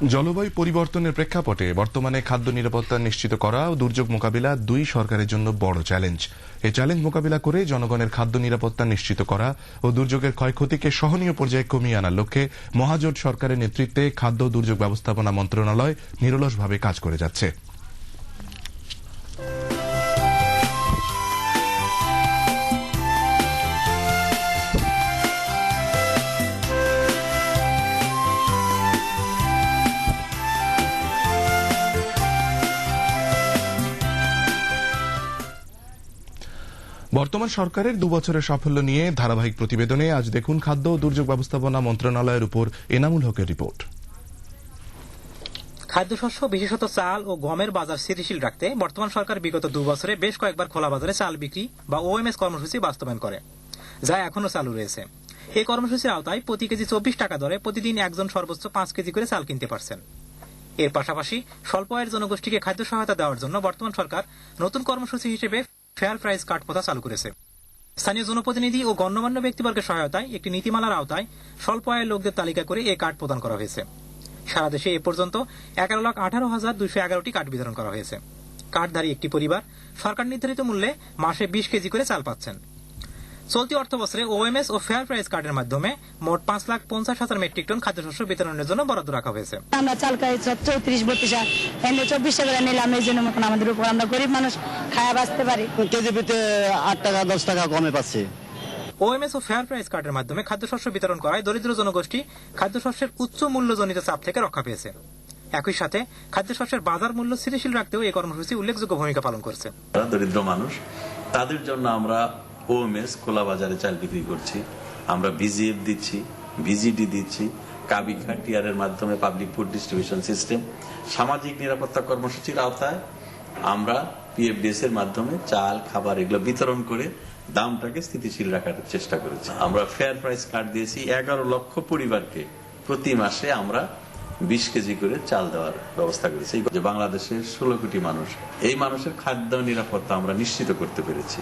জলবায়ু পরিবর্তনের প্রেক্ষাপটে বর্তমানে খাদ্য নিরাপত্তা নিশ্চিত করা ও দুর্যোগ মোকাবিলা দুই সরকারের জন্য বড় চ্যালেঞ্জ। এই চ্যালেঞ্জ মোকাবিলা করে জনগণের খাদ্য নিরাপত্তা নিশ্চিত করা ও দুর্যোগের ক্ষয়ক্ষতিকে সহনীয় পর্যায়ে কমিয়ে আনার লক্ষ্যে মহাজোট সরকারের নেতৃত্বে খাদ্য ও দুর্যোগ ব্যবস্থাপনা মন্ত্রণালয় নিরলসভাবে কাজ করে যাচ্ছে। বর্তমান সরকারের 2 বছরের সাফল্য নিয়ে ধারাবাহিক প্রতিবেদনে আজ দেখুন খাদ্য ও দুর্যোগ ব্যবস্থাপনা মন্ত্রণালয়ের উপর এনামুল হকের রিপোর্ট। খাদ্যশস্য বিশেষত চাল ও গমের বাজার স্থিতিশীল রাখতে বর্তমান সরকার বিগত 2 বছরে বেশ কয়েকবার খোলা বাজারে চাল বিক্রি বা ওএমএস কর্মসূচি বাস্তবায়ন করে, যা এখনো চালু রয়েছে। এই কর্মসূচির আওতায় প্রতি কেজি 24 টাকা দরে প্রতিদিন একজন সর্বোচ্চ 5 কেজি করে চাল কিনতে পারছেন। এর পাশাপাশি স্বল্প আয়ের জনগোষ্ঠীকে খাদ্য সহায়তা দেওয়ার জন্য বর্তমান সরকার নতুন কর্মসূচি হিসেবে ফেয়ার প্রাইস কার্ড প্রথা চালু করেছে। স্থানীয় জনপ্রতিনিধি ও গণ্যমান্য ব্যক্তিবর্গের সহায়তায় একটি নীতিমালার আওতায় স্বল্প আয়ের লোকদের তালিকা করে এই কার্ড প্রদান করা হয়েছে। সারা দেশে এ পর্যন্ত 11,18,211টি কার্ড বিতরণ করা হয়েছে। কার্ডধারী একটি পরিবার সরকার নির্ধারিত মূল্যে মাসে 20 কেজি করে চাল পাচ্ছেন। চলতি অর্থ বছরে ওএমএস ও ফেয়ার প্রাইস কার্ডের মাধ্যমে মোট 5,50,000 মেট্রিক টন খাদ্যশস্য বিতরণের জন্য বরাদ্দ রাখা হয়েছে। আমরা চাল খাই 34-32 এনে 24 টাকা নিলাম, এই জন্য মতন আমাদের উপর আমরা গরিব মানুষ খায়া বাঁচতে পারি। কেজি পিতে 8 টাকা 10 টাকা কমে পাচ্ছি। ওএমএস ও ফেয়ার প্রাইস কার্ডের মাধ্যমে খাদ্যশস্য বিতরণ করায় দরিদ্র জনগোষ্ঠী খাদ্যশস্যের উচ্চ মূল্যজনিত চাপ থেকে রক্ষা পেয়েছে। একই সাথে খাদ্যশস্যের বাজার মূল্য স্থিতিশীল রাখতেও এই কর্মসূচি উল্লেখযোগ্য ভূমিকা পালন করছে। দরিদ্র মানুষ তাদের জন্য আমরা ওএমএস খোলা বাজারে চাল বিক্রি করছি, আমরা বিজিএফ দিচ্ছি, ভিজিডি দিচ্ছি, কাবিখা টিআরের মাধ্যমে পাবলিক ফুড ডিস্ট্রিবিউশন সিস্টেম, সামাজিক নিরাপত্তা কর্মসূচির আওতায় আমরা পিএফডিএস এর মাধ্যমে চাল খাবার এগুলো বিতরণ করে দামটাকে স্থিতিশীল রাখার চেষ্টা করেছি। আমরা ফেয়ার প্রাইস কার্ড দিয়েছি 11 লক্ষ পরিবারকে প্রতি মাসে আমরা 20 কেজি করে চাল দেওয়ার ব্যবস্থা করেছি। যে বাংলাদেশের 16 কোটি মানুষ, এই মানুষের খাদ্য নিরাপত্তা আমরা নিশ্চিত করতে পেরেছি।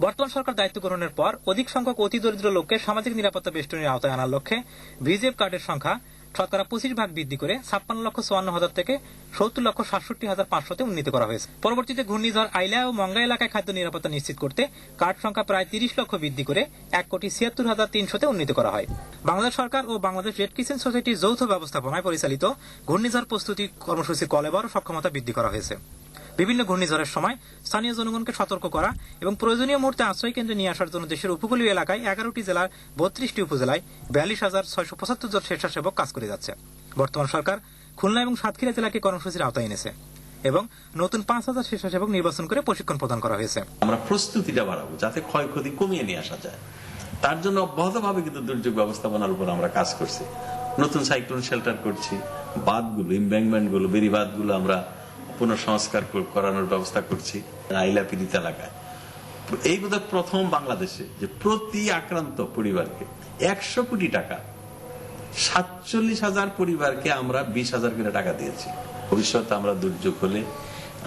বর্তমান সরকার দায়িত্ব গ্রহণের পর অধিক সংখ্যক অতি দরিদ্র লোককে সামাজিক নিরাপত্তা বেষ্টনীর আওতায় আনার লক্ষ্যে ভিজিএফ কার্ডের সংখ্যা 25% বৃদ্ধি করে 56,54,000 থেকে 70,67,500 উন্নীত করা হয়েছে। পরবর্তীতে ঘূর্ণিঝড় আইলা ও মঙ্গা এলাকায় খাদ্য নিরাপত্তা নিশ্চিত করতে কার্ড সংখ্যা প্রায় 30 লক্ষ বৃদ্ধি করে 1,76,300 উন্নীত করা হয়। বাংলাদেশ সরকার ও বাংলাদেশ রেড ক্রিসেন্ট সোসাইটির যৌথ ব্যবস্থাপনায় পরিচালিত ঘূর্ণিঝড় প্রস্তুতি কর্মসূচির কলেবর সক্ষমতা বৃদ্ধি করা হয়েছে। বিভিন্ন ঘূর্ণিঝড়ের সময় স্থানীয় জনগণকে সতর্ক করা এবং প্রয়োজনীয় মুহূর্তে আশ্রয় কেন্দ্রে নিয়ে আসার জন্য দেশের উপকূলীয় এলাকায় 11টি জেলার 32টি উপজেলায় 42,675 জন স্বেচ্ছাসেবক কাজ করে যাচ্ছে। বর্তমান সরকার খুলনা এবং সাতক্ষীরা জেলাকে কর্মসূচির আওতায় এনেছে এবং নতুন 5,000 স্বেচ্ছাসেবক নির্বাচন করে প্রশিক্ষণ প্রদান করা হয়েছে। আমরা প্রস্তুতিটা বাড়াবো যাতে ক্ষয়ক্ষতি কমিয়ে নিয়ে আসা যায়। তার জন্য অব্যাহতভাবে কিন্তু দুর্যোগ ব্যবস্থাপনার উপর আমরা কাজ করছি। নতুন সাইক্লোন শেল্টার করছি, বাঁধগুলো, এমব্যাঙ্কমেন্টগুলো, বেড়িবাঁধগুলো আমরা পুনঃসংস্কার করানোর ব্যবস্থা করছি আইলা পীড়িত এলাকায়। এই বোধহয় প্রথম বাংলাদেশে যে প্রতি আক্রান্ত পরিবারকে 100 কোটি টাকা, 47,000 পরিবারকে আমরা 20,000 করে টাকা দিয়েছি। ভবিষ্যতে আমরা দুর্যোগ হলে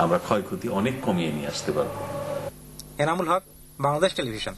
আমরা ক্ষয়ক্ষতি অনেক কমিয়ে নিয়ে আসতে পারবো। এনামুল হক, বাংলাদেশ টেলিভিশন।